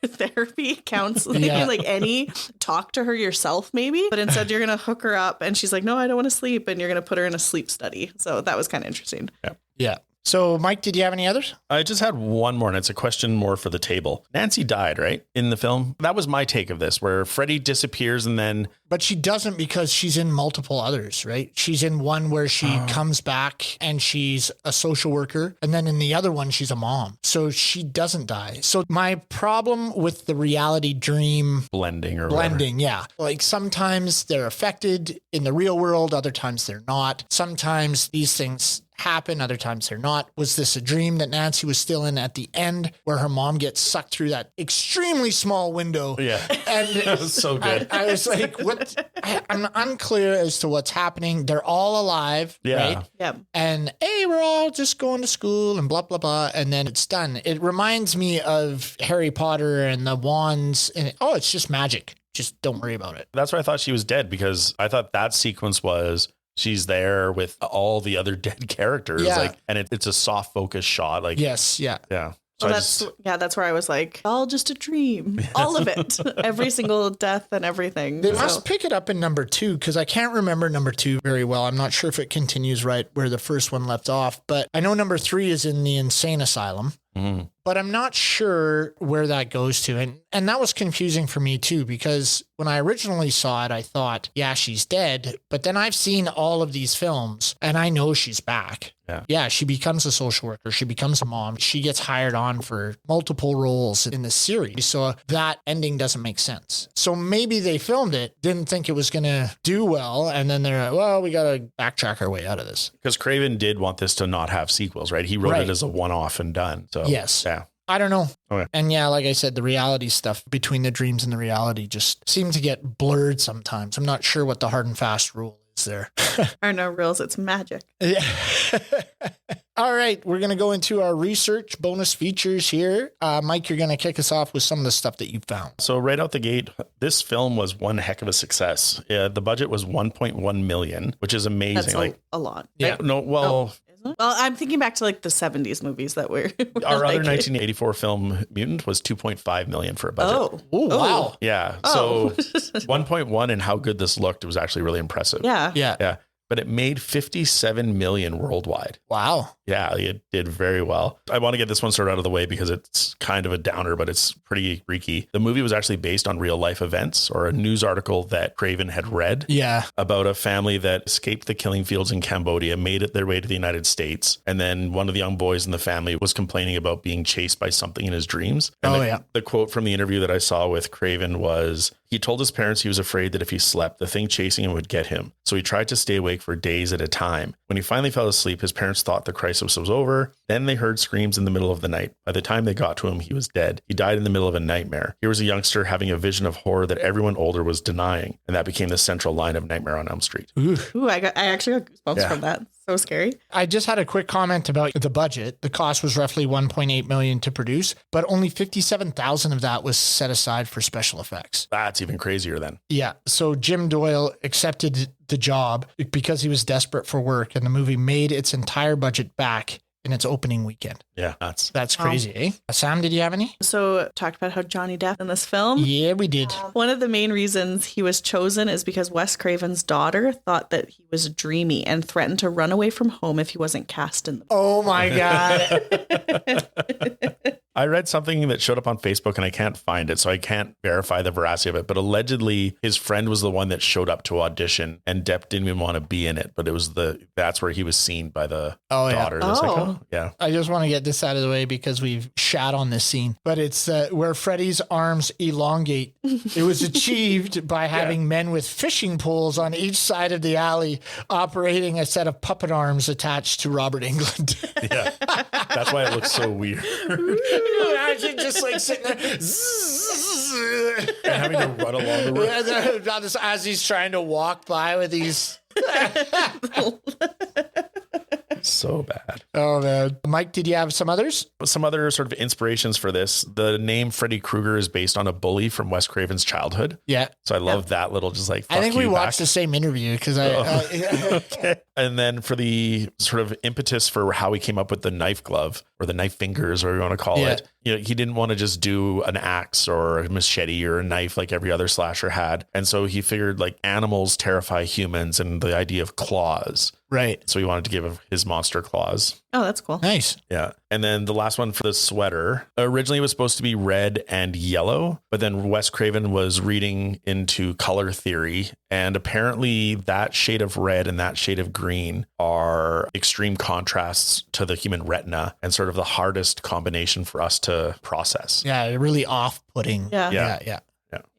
therapy, counseling, like any talk to her yourself maybe, but instead you're going to hook her up and she's like, no, I don't want to sleep. And you're going to put her in a sleep study. So that was kind of interesting. Yeah. So Mike, did you have any others? I just had one more, and it's a question more for the table. Nancy died, right? In the film. That was my take of this, where Freddy disappears and then... But she doesn't, because she's in multiple others, right? She's in one where she comes back and she's a social worker. And then in the other one, she's a mom. So she doesn't die. So my problem with the reality dream... Blending, yeah. Like sometimes they're affected in the real world. Other times they're not. Sometimes these things happen, other times they're not. Was this a dream that Nancy was still in at the end where her mom gets sucked through that extremely small window? Yeah. And that was so good. I was like, what? I'm unclear as to what's happening. They're all alive, right? Yeah. And hey, we're all just going to school and blah, blah, blah. And then it's done. It reminds me of Harry Potter and the wands. And it's just magic. Just don't worry about it. That's why I thought she was dead, because I thought that sequence was... She's there with all the other dead characters, like, and it's a soft focus shot, like yes, yeah. So that's where I was like, all just a dream, all of it, every single death and everything. They must pick it up in number 2, because I can't remember number 2 very well. I'm not sure if it continues right where the first one left off, but I know number 3 is in the insane asylum. But I'm not sure where that goes to. And that was confusing for me too, because when I originally saw it, I thought, yeah, she's dead. But then I've seen all of these films and I know she's back. Yeah, she becomes a social worker. She becomes a mom. She gets hired on for multiple roles in the series. So that ending doesn't make sense. So maybe they filmed it, didn't think it was going to do well. And then they're like, well, we got to backtrack our way out of this. Because Craven did want this to not have sequels, right? He wrote it as a one-off and done. So yes. Yeah. I don't know. Okay. And yeah, like I said, the reality stuff between the dreams and the reality just seem to get blurred sometimes. I'm not sure what the hard and fast rule is there. Are no rules, it's magic. Yeah. All right, we're going to go into our research bonus features here. Mike, you're going to kick us off with some of the stuff that you found. So right out the gate, this film was one heck of a success. The budget was 1.1 million, which is amazing. That's a lot. Yeah. Right? No, well, Isn't it? Well, I'm thinking back to like the 70s movies that were our like, other 1984 film Mutant was 2.5 million for a budget. Oh, wow. Yeah. Oh. So 1.1 and how good this looked was actually really impressive. Yeah. Yeah. But it made 57 million worldwide. Wow. Yeah, it did very well. I want to get this one started out of the way because it's kind of a downer, but it's pretty freaky. The movie was actually based on real life events or a news article that Craven had read about a family that escaped the killing fields in Cambodia, made it their way to the United States. And then one of the young boys in the family was complaining about being chased by something in his dreams. And the quote from the interview that I saw with Craven was, he told his parents he was afraid that if he slept, the thing chasing him would get him. So he tried to stay awake for days at a time. When he finally fell asleep, his parents thought the crisis was over. Then they heard screams in the middle of the night. By the time they got to him, he was dead. He died in the middle of a nightmare. Here was a youngster having a vision of horror that everyone older was denying. And that became the central line of Nightmare on Elm Street. Ooh, I actually got goosebumps from that. So scary. I just had a quick comment about the budget. The cost was roughly 1.8 million to produce, but only 57,000 of that was set aside for special effects. That's even crazier then. Yeah. So Jim Doyle accepted the job because he was desperate for work, and the movie made its entire budget back in its opening weekend. Yeah, that's crazy, eh? Sam, did you have any? So talked about how Johnny Depp in this film. Yeah, we did. One of the main reasons he was chosen is because Wes Craven's daughter thought that he was dreamy and threatened to run away from home if he wasn't cast in the movie. Oh my God. I read something that showed up on Facebook and I can't find it, so I can't verify the veracity of it. But allegedly, his friend was the one that showed up to audition, and Depp didn't even want to be in it. But it was that's where he was seen by the daughter. Yeah. I just want to get this out of the way because we've shat on this scene, but it's where Freddy's arms elongate. It was achieved by having men with fishing poles on each side of the alley operating a set of puppet arms attached to Robert Englund. Yeah, that's why it looks so weird. Imagine just like sitting there and having to run along the road as he's trying to walk by with these. So bad. Oh, man. Mike, did you have some others? Some other sort of inspirations for this. The name Freddy Krueger is based on a bully from Wes Craven's childhood. Yeah. So I love that little just like, I think we watched the same interview because okay. And then for the sort of impetus for how he came up with the knife glove or the knife fingers, or whatever you want to call it. You know, he didn't want to just do an axe or a machete or a knife like every other slasher had. And so he figured like animals terrify humans and the idea of claws. Right. So he wanted to give his monster claws. Oh, that's cool. Nice. Yeah. And then the last one for the sweater originally was supposed to be red and yellow, but then Wes Craven was reading into color theory. And apparently that shade of red and that shade of green are extreme contrasts to the human retina and sort of the hardest combination for us to process. Yeah. Really off-putting. Yeah.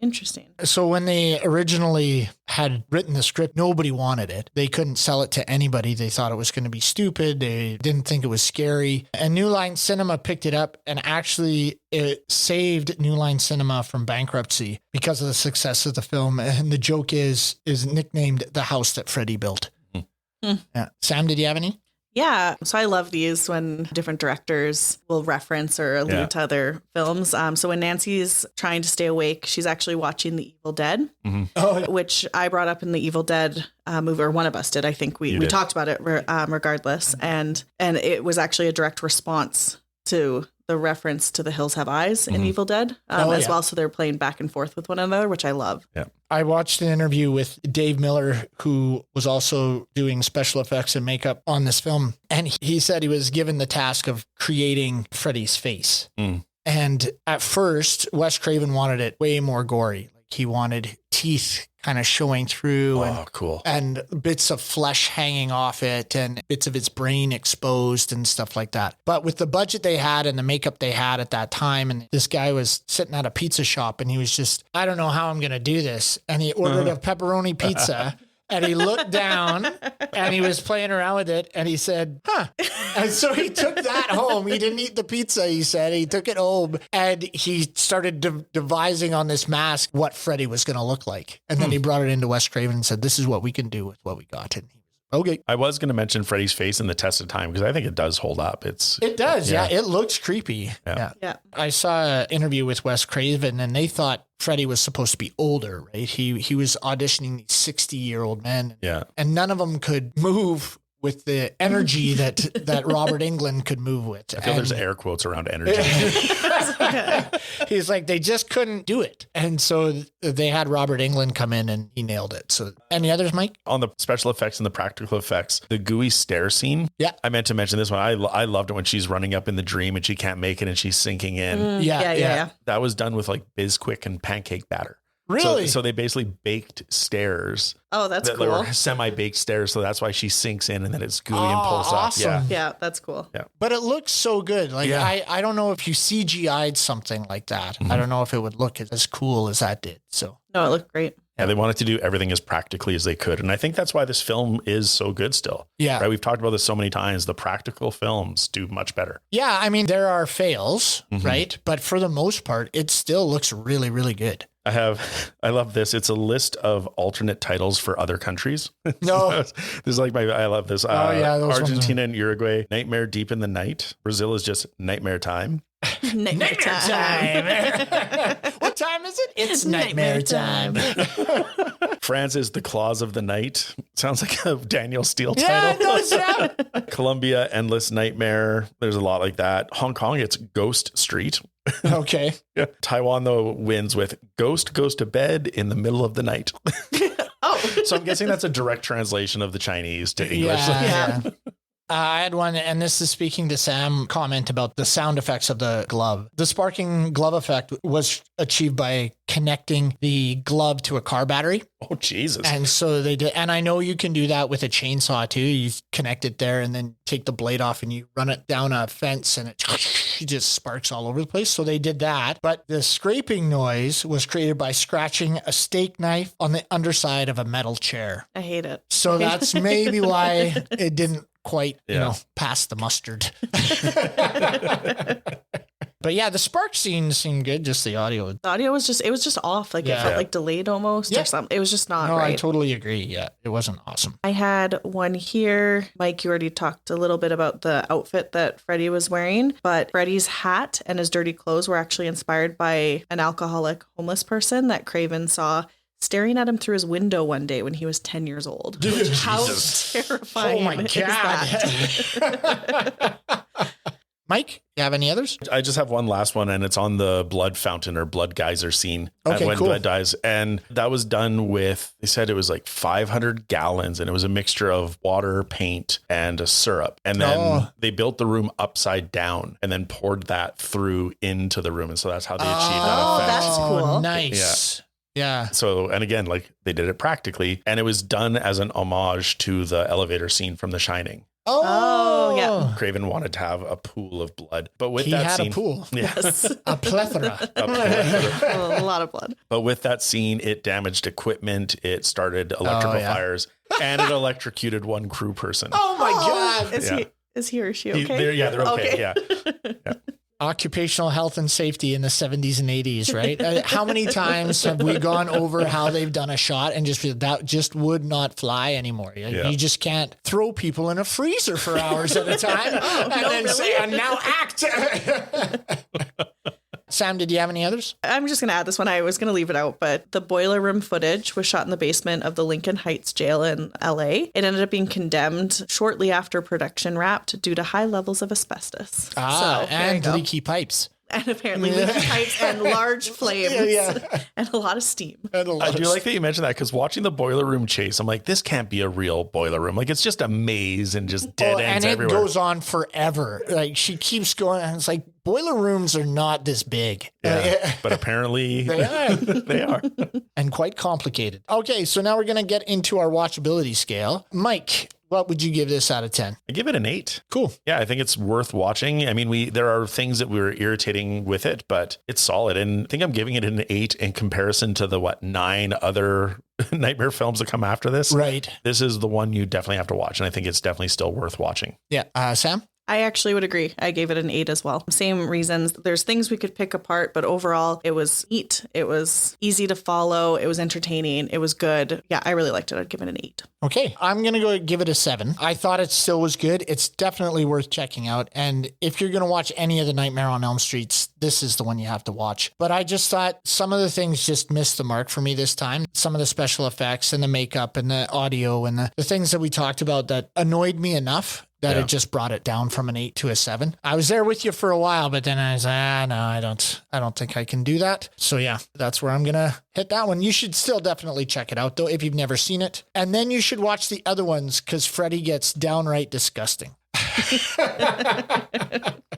Interesting. So when they originally had written the script, nobody wanted it. They couldn't sell it to anybody. They thought it was going to be stupid. They didn't think it was scary. And New Line Cinema picked it up, and actually it saved New Line Cinema from bankruptcy because of the success of the film. And the joke is nicknamed The House That Freddy Built. Yeah. Sam, did you have any? Yeah. So I love these when different directors will reference or allude to other films. So when Nancy's trying to stay awake, she's actually watching The Evil Dead, which I brought up in the Evil Dead movie, or one of us did. I think we talked about it regardless. And it was actually a direct response to the reference to The Hills Have Eyes in Evil Dead as well. So they're playing back and forth with one another, which I love. Yeah. I watched an interview with Dave Miller, who was also doing special effects and makeup on this film. And he said he was given the task of creating Freddy's face. And at first, Wes Craven wanted it way more gory. Like he wanted teeth kind of showing through and bits of flesh hanging off it and bits of its brain exposed and stuff like that. But with the budget they had and the makeup they had at that time, and this guy was sitting at a pizza shop and he was just, I don't know how I'm going to do this. And he ordered a pepperoni pizza and he looked down and he was playing around with it and he said, huh. And so he took that home. He didn't eat the pizza, he said. He took it home and he started devising on this mask what Freddy was going to look like. And then he brought it into Wes Craven and said, this is what we can do with what we got. And he was, okay. I was going to mention Freddy's face in the test of time because I think it does hold up. It does. Yeah. It looks creepy. Yeah. I saw an interview with Wes Craven and they thought Freddy was supposed to be older, right? He was auditioning these 60-year-old men. Yeah. And none of them could move with the energy that Robert Englund could move with. I feel there's air quotes around energy. He's like, they just couldn't do it. And so they had Robert Englund come in and he nailed it. So any others, Mike? On the special effects and the practical effects, the gooey stair scene. Yeah. I meant to mention this one. I loved it when she's running up in the dream and she can't make it and she's sinking in. Yeah. That was done with like Bisquick and pancake batter. Really? So they basically baked stairs. Oh, that's that cool. were semi-baked stairs. So that's why she sinks in and then it's gooey and Oh, pulls awesome. up. Yeah, that's cool. Yeah. But it looks so good. Like I don't know if you CGI'd something like that. I don't know if it would look as cool as that did. So No, it looked great. Yeah, they wanted to do everything as practically as they could. And I think that's why this film is so good still. Yeah. Right? We've talked about this so many times. The practical films do much better. yeah, I mean, there are fails, right? But for the most part, it still looks really, really good. I love this. It's a list of alternate titles for other countries. No. This is like I love this. Those ones Argentina and Uruguay, Nightmare Deep in the Night. Brazil is just Nightmare Time. Nightmare time. What time is it? It's nightmare time. France is The Claws of the Night. Sounds like a Daniel Steele Yeah, title. no, it's not. Colombia, Endless Nightmare. There's a lot like that. Hong Kong, it's Ghost Street. Okay. Yeah. Taiwan, though, wins with Ghost Goes to Bed in the Middle of the Night. Oh. So I'm guessing that's a direct translation of the Chinese to English. Yeah. I had one, and this is speaking to Sam comment about the sound effects of the glove. The sparking glove effect was achieved by connecting the glove to a car battery. Oh, Jesus. And so they did. And I know you can do that with a chainsaw too. You connect it there and then take the blade off and you run it down a fence and it just sparks all over the place. So they did that. But the scraping noise was created by scratching a steak knife on the underside of a metal chair. I hate it. So that's maybe why it didn't quite, pass the mustard. But yeah, the spark scene seemed good. Just the audio. The audio was just off. Like it felt like delayed almost or something. It was just not right. I totally agree. Yeah, it wasn't awesome. I had one here. Mike, you already talked a little bit about the outfit that Freddy was wearing, but Freddy's hat and his dirty clothes were actually inspired by an alcoholic homeless person that Craven saw staring at him through his window one day when he was 10 years old. Dude, how Jesus. terrifying Oh my is God. that? Mike, you have any others? I just have one last one, and it's on the blood fountain or blood geyser scene when cool. blood dies. And that was done with, they said it was like 500 gallons, and it was a mixture of water, paint, and a syrup. And then they built the room upside down and then poured that through into the room. And so that's how they achieved that effect. That's cool. Nice. Yeah. So, and again, like they did it practically, and it was done as an homage to the elevator scene from The Shining. Oh, yeah. Craven wanted to have a pool of blood, but with He that had scene, a pool. yeah, A plethora. A lot of blood. but with that scene, it damaged equipment, it started electrical fires, and it electrocuted one crew person. Oh my God. Is he or she okay? They're okay. Yeah. Occupational health and safety in the 70s and 80s, right? How many times have we gone over how they've done a shot and that just would not fly anymore? You just can't throw people in a freezer for hours at a time say, and now act. Sam, did you have any others? I'm just going to add this one. I was going to leave it out, but the boiler room footage was shot in the basement of the Lincoln Heights jail in LA. It ended up being condemned shortly after production wrapped due to high levels of asbestos. And leaky pipes. And apparently leaky pipes and large flames and a lot of steam. I do like that you mentioned that because watching the boiler room chase, I'm like, this can't be a real boiler room. Like it's just a maze and just dead ends everywhere. And it goes on forever. Like she keeps going and it's like boiler rooms are not this big. Yeah, but apparently they are. They are. And quite complicated. Okay, so now we're going to get into our watchability scale. Mike, What would you give this out of 10? I give it an 8. Cool. Yeah, I think it's worth watching. I mean, there are things that we were irritating with it, but it's solid. And I think I'm giving it an 8 in comparison to the 9 other nightmare films that come after this. Right. This is the one you definitely have to watch. And I think it's definitely still worth watching. Yeah. Sam? I actually would agree. I gave it an 8 as well. Same reasons. There's things we could pick apart, but overall it was neat. It was easy to follow. It was entertaining. It was good. Yeah, I really liked it. I'd give it an 8. Okay. I'm going to go give it a 7. I thought it still was good. It's definitely worth checking out. And if you're going to watch any of the Nightmare on Elm Streets, this is the one you have to watch. But I just thought some of the things just missed the mark for me this time. Some of the special effects and the makeup and the audio and the things that we talked about that annoyed me enough that it just brought it down from an 8 to a 7. I was there with you for a while, but then I was no, I don't think I can do that. So yeah, that's where I'm going to hit that one. You should still definitely check it out though, if you've never seen it. And then you should watch the other ones because Freddy gets downright disgusting.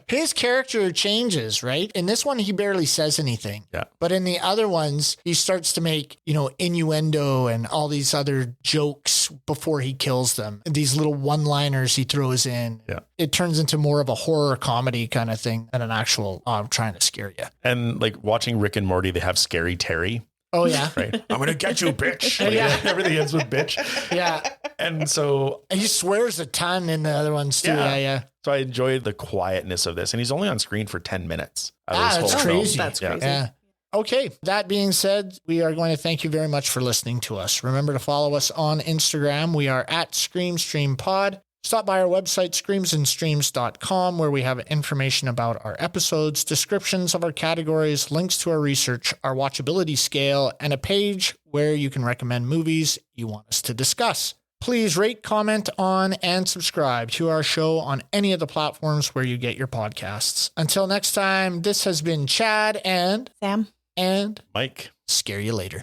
His character changes, right? In this one, he barely says anything. Yeah. But in the other ones, he starts to make, innuendo and all these other jokes before he kills them. These little one-liners he throws in. Yeah. It turns into more of a horror comedy kind of thing than an actual, I'm trying to scare you. And like watching Rick and Morty, they have Scary Terry. Oh, yeah. Right. I'm going to get you, bitch. Like, everything ends with bitch. Yeah. And so he swears a ton in the other ones too. Yeah. So I enjoyed the quietness of this. And he's only on screen for 10 minutes. That's crazy. That's crazy. Yeah. Okay. That being said, we are going to thank you very much for listening to us. Remember to follow us on Instagram. We are at ScreamStreamPod. Stop by our website, screamsandstreams.com, where we have information about our episodes, descriptions of our categories, links to our research, our watchability scale, and a page where you can recommend movies you want us to discuss. Please rate, comment on, and subscribe to our show on any of the platforms where you get your podcasts. Until next time, this has been Chad and Sam and Mike. Scare you later.